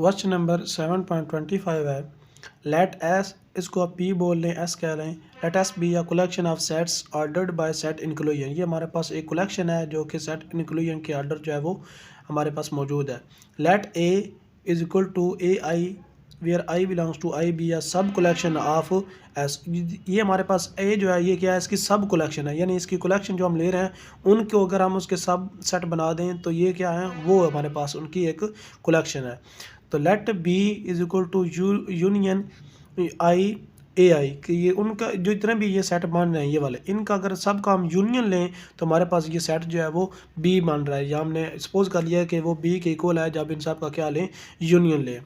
Question number 7.25 है। Late S, इसको आप पी बोल लें, एस कह लें। Let S be a collection of sets ordered by set inclusion. ये हमारे पास एक कलेक्शन है जो कि सेट इंक्लूजन के ऑर्डर जो है वो हमारे पास मौजूद है। Let A is equal to A I where I belongs to I B, a सब कलेक्शन ऑफ एस। ये हमारे पास ए जो है ये क्या है, इसकी सब कलेक्शन है, यानी इसकी कलेक्शन जो हम ले रहे हैं उनको अगर हम उसके सब सेट बना दें तो ये क्या है, वो हमारे पास उनकी एक कलेक्शन है। तो let B is equal to union I A I, कि ये उनका जो इतने भी ये सेट बन रहे हैं ये वाले, इनका अगर सब का हम यूनियन लें तो हमारे पास ये सेट जो है वो बी बन रहा है, या हमने सपोज कर लिया कि वो बी के इक्वल है जब इन सब का क्या लें, यूनियन लें।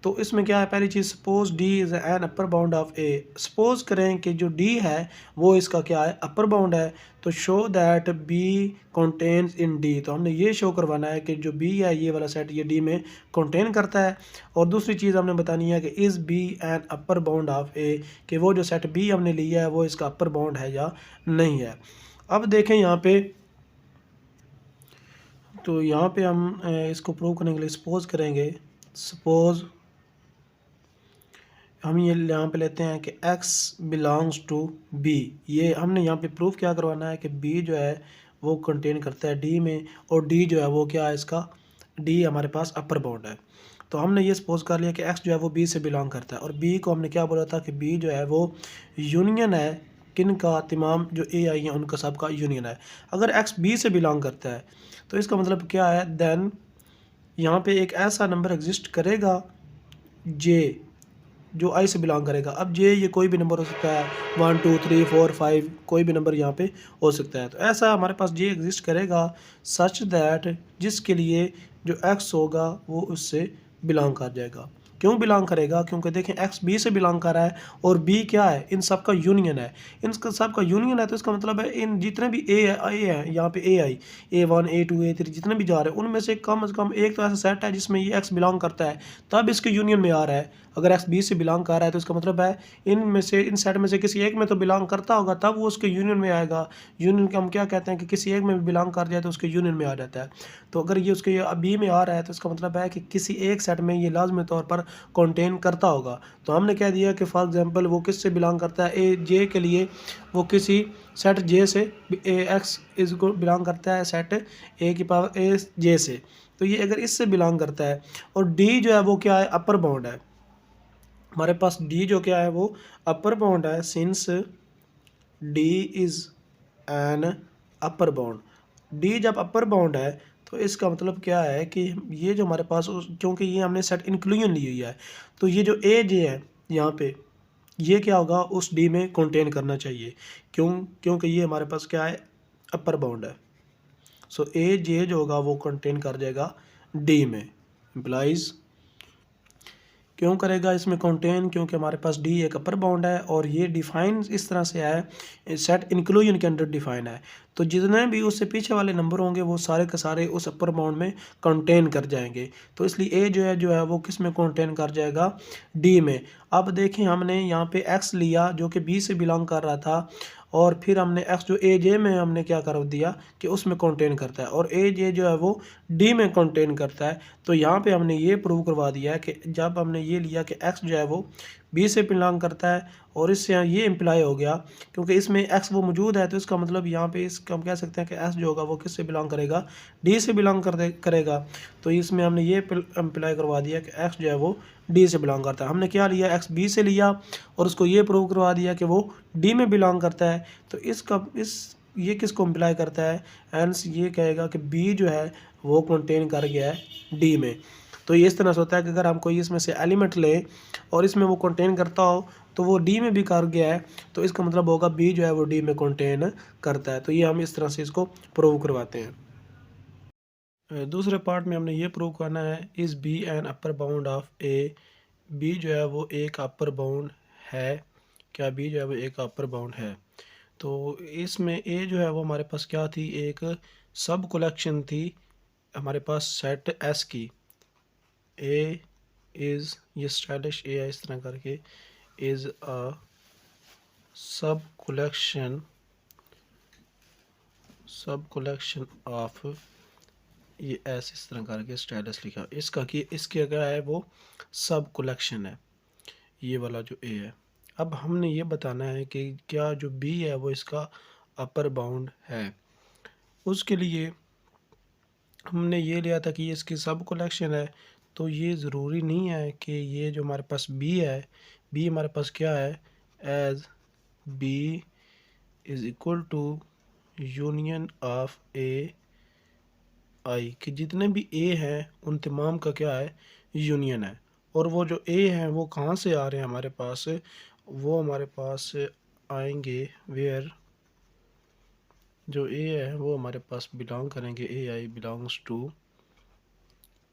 तो इसमें क्या है, पहली चीज़ suppose D is an upper bound of A. Suppose करें कि जो डी है वो इसका क्या है, अपर बाउंड है। तो show that B contains in D, तो हमने ये शो करवाना है कि जो बी है ये वाला सेट ये डी में कंटेन करता है। और दूसरी चीज़ हमने बतानी है कि is B an upper bound of A, कि वो जो सेट बी हमने लिया है वो इसका अपर बाउंड है या नहीं है। अब देखें यहाँ पे, तो यहाँ पे हम इसको प्रूव करने के लिए सपोज करेंगे। सपोज हम ये यहाँ पे लेते हैं कि x बिलोंग्स टू b। ये हमने यहाँ पे प्रूफ क्या करवाना है कि b जो है वो कंटेन करता है d में, और d जो है वो क्या है, इसका d हमारे पास अपर बाउंड है। तो हमने ये सपोज कर लिया कि x जो है वो b से बिलोंग करता है, और b को हमने क्या बोला था कि b जो है वो यूनियन है किन का, तमाम जो a आई हैं उनका सबका यूनियन है। अगर x b से बिलोंग करता है तो इसका मतलब क्या है, देन यहाँ पे एक ऐसा नंबर एग्जिस्ट करेगा j जो आई से बिलोंग करेगा। अब जे ये कोई भी नंबर हो सकता है, 1 2 3 4 5, कोई भी नंबर यहाँ पे हो सकता है। तो ऐसा हमारे पास जे एग्जिस्ट करेगा सच दैट, जिसके लिए जो एक्स होगा वो उससे बिलोंग कर जाएगा। क्यों बिलोंग करेगा, क्योंकि देखें एक्स बी से बिलोंग कर रहा है और बी क्या है, इन सब का यूनियन है। इन सब का यूनियन है तो इसका मतलब है इन जितने भी ए है यहाँ पे ए आई, A1 A2 A3 जितने भी जा रहे हैं उनमें से कम एक तो ऐसा सेट है जिसमें ये एक्स बिलोंग करता है, तब इसके यूनियन में आ रहा है। अगर एक्स बी से बिलोंग कर रहा है तो इसका मतलब है इनमें से, इन सेट में से किसी एक में तो बिलोंग करता होगा तब वो उसके यूनियन में आएगा। यूनियन का हम क्या कहते हैं कि किसी एक में भी बिलोंग कर जाए तो उसके यूनियन में आ जाता है। तो अगर ये उसके बी में आ रहा है तो इसका मतलब है कि किसी एक सेट में ये लाजमी तौर पर कंटेन करता होगा। तो हमने कह दिया कि फॉर एग्जांपल वो किस से बिलोंग करता है, ए जे के लिए वो किसी सेट जे से, ए एक्स इज को बिलोंग करता है सेट ए की पावर ए जे से। तो ये अगर इससे बिलोंग करता है, और डी जो है वो क्या है, अपर बाउंड है। हमारे पास डी जो क्या है वो अपर बाउंड है, since D is an upper bound. D जब अपर बाउंड है तो इसका मतलब क्या है कि ये जो हमारे पास क्योंकि ये हमने सेट इंक्लूजन ली हुई है, तो ये जो ए जे है यहाँ पे ये क्या होगा, उस डी में कंटेन करना चाहिए। क्योंकि ये हमारे पास क्या है, अपर बाउंड है। सो ए जे जो होगा वो कंटेन कर जाएगा डी में। इम्प्लाइज क्यों करेगा इसमें कंटेन, क्योंकि हमारे पास डी एक अपर बाउंड है और ये डिफाइन इस तरह से है, सेट इंक्लूजन के अंडर डिफाइन है। तो जितने भी उससे पीछे वाले नंबर होंगे वो सारे के सारे उस अपर बाउंड में कंटेन कर जाएंगे। तो इसलिए ए जो है वो किस में कंटेन कर जाएगा, डी में। अब देखें हमने यहाँ पे एक्स लिया जो कि बी से बिलोंग कर रहा था, और फिर हमने एक्स जो ए जे में हमने क्या कर दिया कि उसमें कंटेन करता है, और ए जे जो है वो डी में कंटेन करता है। तो यहाँ पे हमने ये प्रूव करवा दिया है कि जब हमने ये लिया कि एक्स जो है वो बी से बिलोंग करता है, और इससे ये इम्प्लाई हो गया क्योंकि इसमें एक्स वो मौजूद है, तो इसका मतलब यहाँ पे इसका हम कह सकते हैं कि एक्स जो होगा वो किस से बिलोंग करेगा, डी से बिलोंग करेगा। तो इसमें हमने ये इम्प्लाई करवा दिया कि एक्स जो है वो डी से बिलोंग करता है। हमने क्या लिया, एक्स बी से लिया और उसको ये प्रूव करवा दिया कि वो डी में बिलोंग करता है। तो ये किसको इम्प्लाई करता है, एंस ये कहेगा कि बी जो है वो कंटेन कर गया है डी में। तो ये इस तरह से होता है कि अगर हम कोई इसमें से एलिमेंट लें और इसमें वो कंटेन करता हो तो वो डी में भी कर गया है, तो इसका मतलब होगा बी जो है वो डी में कंटेन करता है। तो ये हम इस तरह से इसको प्रूव करवाते हैं। दूसरे पार्ट में हमने ये प्रूव करना है, is B an upper bound of A. B जो है वो एक अपर बाउंड है, क्या बी जो है वो एक अपर बाउंड है। तो इसमें ए जो है वो हमारे पास क्या थी, एक सब कलेक्शन थी हमारे पास सेट एस की। ए इज़, ये स्टाइलिश ए है इस तरह करके, is a sub collection of ये ऐसे इस तरह करके स्टेटस लिखा इसका कि इसके क्या है वो सब कलेक्शन है, ये वाला जो ए है। अब हमने ये बताना है कि क्या जो बी है वो इसका अपर बाउंड है। उसके लिए हमने ये लिया था कि ये इसकी सब कलेक्शन है, तो ये ज़रूरी नहीं है कि ये जो हमारे पास बी है, बी हमारे पास क्या है, as B is equal to union of A I, कि जितने भी ए हैं उन तमाम का क्या है, यूनियन है। और वो जो ए हैं वो कहाँ से आ रहे हैं हमारे पास, वो हमारे पास आएंगे वेयर, जो ए है वो हमारे पास बिलोंग करेंगे, ए आई बिलोंग्स टू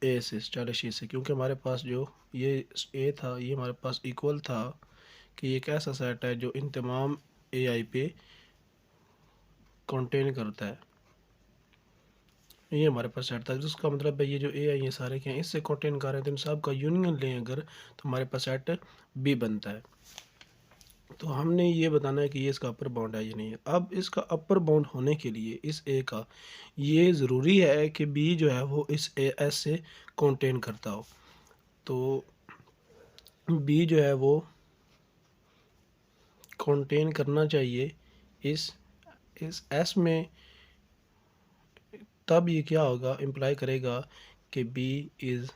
ए से स्टार्ट से, क्योंकि हमारे पास जो ये ए था ये हमारे पास इक्वल था कि ये एक ऐसा सेट है जो इन तमाम ए आई पे कंटेन करता है। ये हमारे पास सेट था जिसका मतलब है ये जो ए आई ये सारे के हैं इससे कंटेन कर रहे हैं, तो इन सब का यूनियन लें अगर तो हमारे पास सेट बी बनता है। तो हमने ये बताना है कि ये इसका अपर बाउंड है या नहीं है। अब इसका अपर बाउंड होने के लिए इस ए का ये ज़रूरी है कि बी जो है वो इस ए एस से कंटेन करता हो। तो बी जो है वो कंटेन करना चाहिए इस एस में, तब ये क्या होगा, इम्प्लाई करेगा कि B is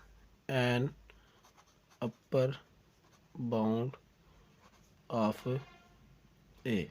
an upper bound of A.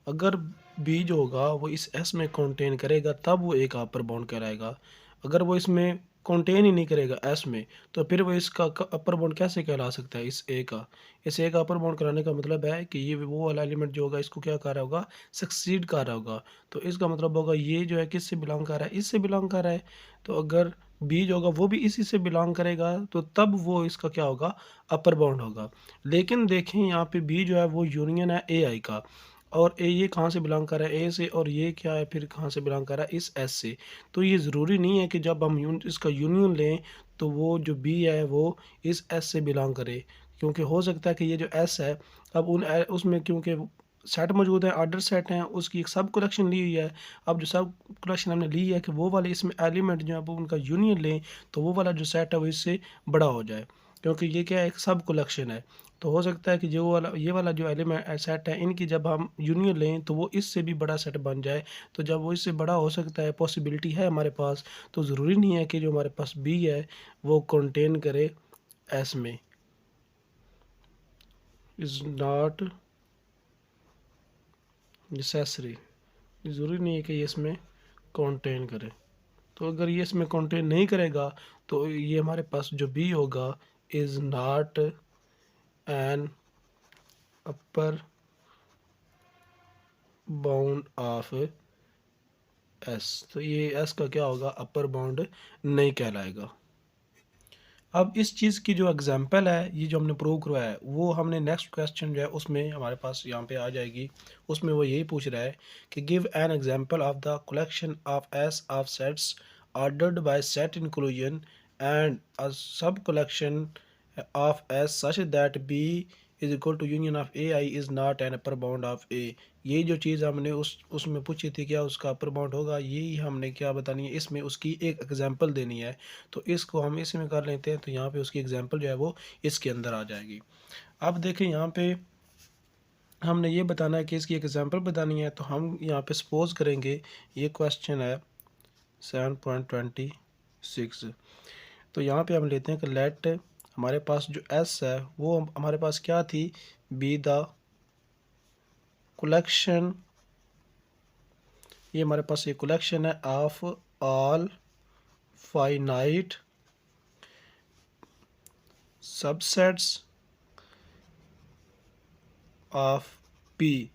अगर बी जो होगा वो इस एस में कंटेन करेगा तब वो एक अपर बाउंड कहलाएगा। अगर वो इसमें कंटेन ही नहीं करेगा एस में, तो फिर वो इसका अपर बाउंड कैसे कहला सकता है इस ए का। इस ए का अपर बाउंड कराने का मतलब है कि ये वो वाला एलिमेंट जो होगा इसको क्या कर रहा होगा, सक्सीड कर रहा होगा। तो इसका मतलब होगा ये जो है किससे बिलोंग कर रहा है, इससे बिलोंग कर रहा है। तो अगर बी जो होगा वो भी इसी से बिलोंग करेगा तो तब वो इसका क्या होगा, अपर बाउंड होगा। लेकिन देखें यहाँ पे बी जो है वो यूनियन है ए आई का, और ए ये कहाँ से बिलोंग कर रहा है, ए से, और ये क्या है फिर कहाँ से बिलोंग कर रहा है, इस एस से। तो ये ज़रूरी नहीं है कि जब हम इसका यूनियन लें तो वो जो बी है वो इस एस से बिलोंग करे, क्योंकि हो सकता है कि ये जो एस है अब उसमें क्योंकि सेट मौजूद है, ऑर्डर सेट हैं, उसकी एक सब कलेक्शन ली हुई है। अब जो सब कलेक्शन हमने ली है कि वो वाले इसमें एलिमेंट जो है वो उनका यूनियन लें तो वो वाला जो सेट है वो इससे बड़ा हो जाए, क्योंकि ये क्या है, एक सब कलेक्शन है। तो हो सकता है कि जो वाला ये वाला जो एलिमेंट सेट है इनकी जब हम यूनियन लें तो वो इससे भी बड़ा सेट बन जाए। तो जब वो इससे बड़ा हो सकता है, पॉसिबिलिटी है हमारे पास, तो ज़रूरी नहीं है कि जो हमारे पास बी है वो कंटेन करे एस में, इज़ नॉट नेसेसरी। ज़रूरी नहीं है कि ये इसमें कंटेन करे। तो अगर ये इसमें कंटेन नहीं करेगा तो ये हमारे पास जो बी होगा is not an upper bound of S. तो ये एस का क्या होगा, अपर बाउंड नहीं कहलाएगा। अब इस चीज़ की जो एग्जांपल है, ये जो हमने प्रूव करवाया है, वो हमने नेक्स्ट क्वेश्चन जो है उसमें हमारे पास यहाँ पे आ जाएगी। उसमें वो यही पूछ रहा है कि give an example of the collection of S of sets ordered by set inclusion and a sub collection of S such that B is equal to union of A I is not an upper bound of A. ये जो चीज़ हमने उसमें पूछी थी क्या उसका upper bound होगा, यही हमने क्या बतानी है, इसमें उसकी एक एग्जांपल देनी है। तो इसको हम इसमें कर लेते हैं, तो यहाँ पे उसकी एग्जांपल जो है वो इसके अंदर आ जाएगी। अब देखें यहाँ पे हमने ये बताना है कि इसकी एक एग्जांपल बतानी है, तो हम यहाँ पे सपोज करेंगे ये क्वेश्चन है 7.26। तो यहाँ पे हम लेते हैं कि लेट हमारे पास जो एस है वो हमारे पास क्या थी, बी द कलेक्शन, ये हमारे पास ये कलेक्शन है of all finite subsets of P,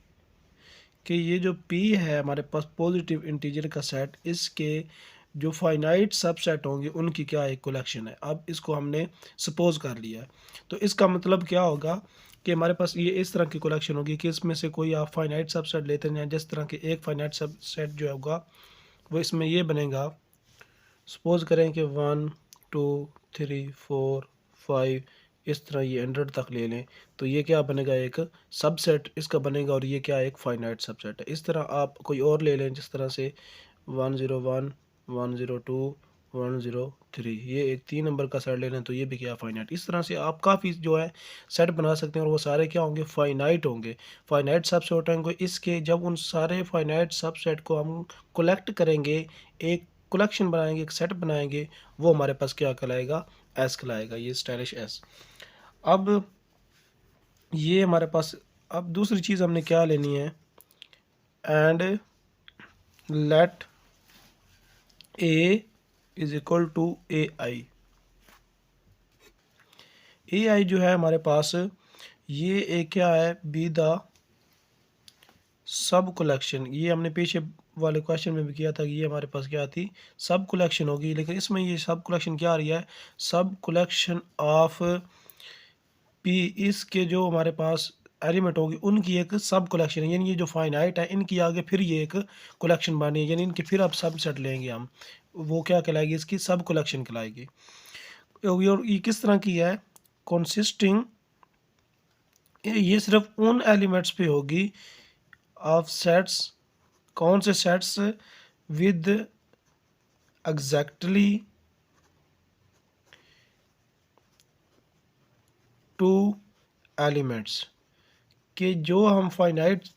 कि ये जो पी है हमारे पास पॉजिटिव इंटीजर का सेट, इसके जो फाइनाइट सबसेट होंगे उनकी क्या एक कलेक्शन है। अब इसको हमने सपोज कर लिया है, तो इसका मतलब क्या होगा कि हमारे पास ये इस तरह की कलेक्शन होगी कि इसमें से कोई आप फाइनाइट सबसेट लेते हैं, जिस तरह के एक फाइनाइट सबसेट जो होगा वो इसमें ये बनेगा, सपोज करें कि 1 2 3 4 5 इस तरह ये 100 तक ले लें, तो ये क्या बनेगा, एक सबसेट इसका बनेगा, और ये क्या एक फाइनाइट सबसेट है। इस तरह आप कोई और ले लें जिस तरह से 101 102 103, ये एक 3 नंबर का सेट ले रहे हैं तो ये भी क्या फाइनाइट। इस तरह से आप काफ़ी जो है सेट बना सकते हैं और वो सारे क्या होंगे, फाइनाइट होंगे, फाइनाइट सबसेट होंगे। इसके जब उन सारे फाइनाइट सबसेट को हम कलेक्ट करेंगे, एक कलेक्शन बनाएंगे, एक सेट बनाएंगे, वो हमारे पास क्या कहलाएगा, एस कहलाएगा, ये स्टाइलिश एस। अब ये हमारे पास, अब दूसरी चीज़ हमने क्या लेनी है, and let A is equal to A I. A I जो है हमारे पास, ये एक क्या है, बी द सब कलेक्शन। ये हमने पीछे वाले क्वेश्चन में भी किया था कि ये हमारे पास क्या थी, सब कलेक्शन होगी, लेकिन इसमें ये सब कलेक्शन क्या आ रही है, सब कलेक्शन ऑफ पी। इसके जो हमारे पास एलिमेंट होगी उनकी एक सब कलेक्शन है, यानी ये जो फाइनाइट है इनकी आगे फिर ये एक कलेक्शन बनी है, यानी इनकी फिर अब सब सेट लेंगे हम, वो क्या कहलाएगी, इसकी सब कलेक्शन कहलाएगी। और ये किस तरह की है, कंसिस्टिंग, ये सिर्फ उन एलिमेंट्स पे होगी ऑफ सेट्स, कौन से सेट्स, विद एग्जैक्टली 2 एलिमेंट्स, कि जो हम फाइनाइट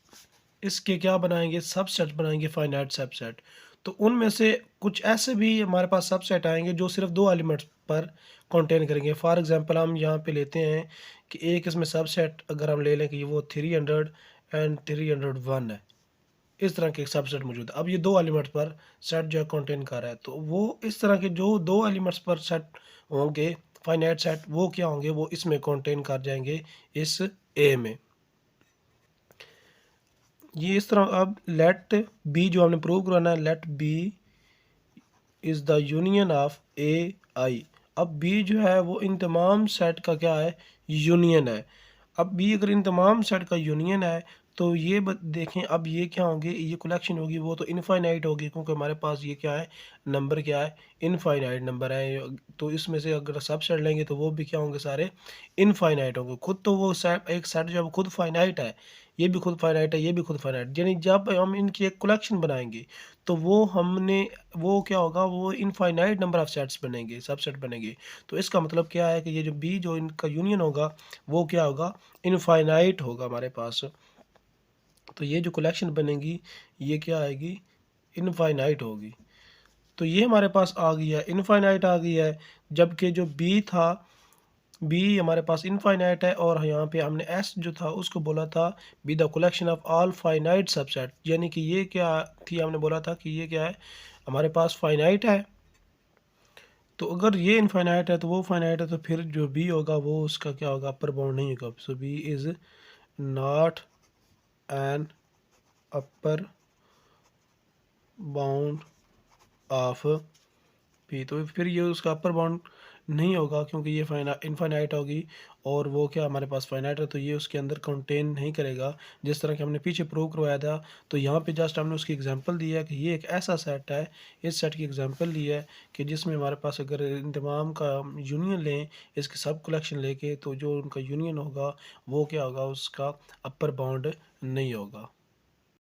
इसके क्या बनाएंगे, सबसेट बनाएंगे, फाइनाइट सबसेट। तो उनमें से कुछ ऐसे भी हमारे पास सबसेट आएंगे जो सिर्फ 2 एलिमेंट्स पर कंटेन करेंगे। फॉर एग्जांपल हम यहाँ पे लेते हैं कि एक इसमें सबसेट अगर हम ले लें कि वो 300 एंड 301 है, इस तरह के एक सबसेट मौजूद है। अब ये 2 एलिमेंट्स पर सेट जो है कंटेन कर रहा है, तो वो इस तरह के जो 2 एलिमेंट्स पर सेट होंगे, फाइनाइट सेट, वो क्या होंगे, वो इसमें कंटेन कर जाएंगे, इस ए में। ये इस तरह। अब लेट बी जो हमने प्रूव करवाना है, let B is the union of A I. अब बी जो है वो इन तमाम सेट का क्या है, यूनियन है। अब बी अगर इन तमाम सेट का यूनियन है तो ये देखें, अब ये क्या होंगे, ये कलेक्शन होगी वो तो इनफाइनाइट होगी, क्योंकि हमारे पास ये क्या है, नंबर क्या है, इनफाइनाइट नंबर है। तो इसमें से अगर सब सेट लेंगे तो वो भी क्या होंगे, सारे इनफाइनाइट होंगे। खुद तो वो सेट, एक सेट जो है वो खुद फाइनाइट है, ये भी खुद फाइनाइट है, ये भी खुद फाइनाइट, यानी जब हम इनकी एक कलेक्शन बनाएंगे तो वो हमने, वो क्या होगा, वो इनफाइनाइट नंबर ऑफ सेट्स बनेंगे, सबसेट बनेंगे। तो इसका मतलब क्या है कि ये जो बी जो इनका यूनियन होगा वो क्या होगा, इनफाइनाइट होगा हमारे पास। तो ये जो कलेक्शन बनेगी ये क्या आएगी, इनफाइनाइट होगी। तो ये हमारे पास आ गई है, इनफाइनाइट आ गई है, जबकि जो बी था, बी हमारे पास इनफाइनाइट है, और यहाँ पे हमने एस जो था उसको बोला था be the collection of all finite subset, यानी कि ये क्या थी, हमने बोला था कि ये क्या है, हमारे पास फाइनाइट है। तो अगर ये इनफाइनाइट है तो वो फाइनाइट है, तो फिर जो बी होगा वो उसका क्या होगा, अपर बाउंड नहीं होगा। So B is not an upper bound of P. तो फिर ये उसका अपर बाउंड नहीं होगा, क्योंकि ये इनफाइनाइट होगी और वो क्या हमारे पास फाइनाइट है, तो ये उसके अंदर कंटेन नहीं करेगा। जिस तरह कि हमने पीछे प्रूव करवाया था, तो यहाँ पे जस्ट हमने उसकी एग्जांपल दी है कि ये एक ऐसा सेट है, इस सेट की एग्जांपल ली है कि जिसमें हमारे पास अगर इन तमाम का यूनियन लें, इसके सब कलेक्शन लेके, तो जो उनका यूनियन होगा वो क्या होगा, उसका अपर बाउंड नहीं होगा।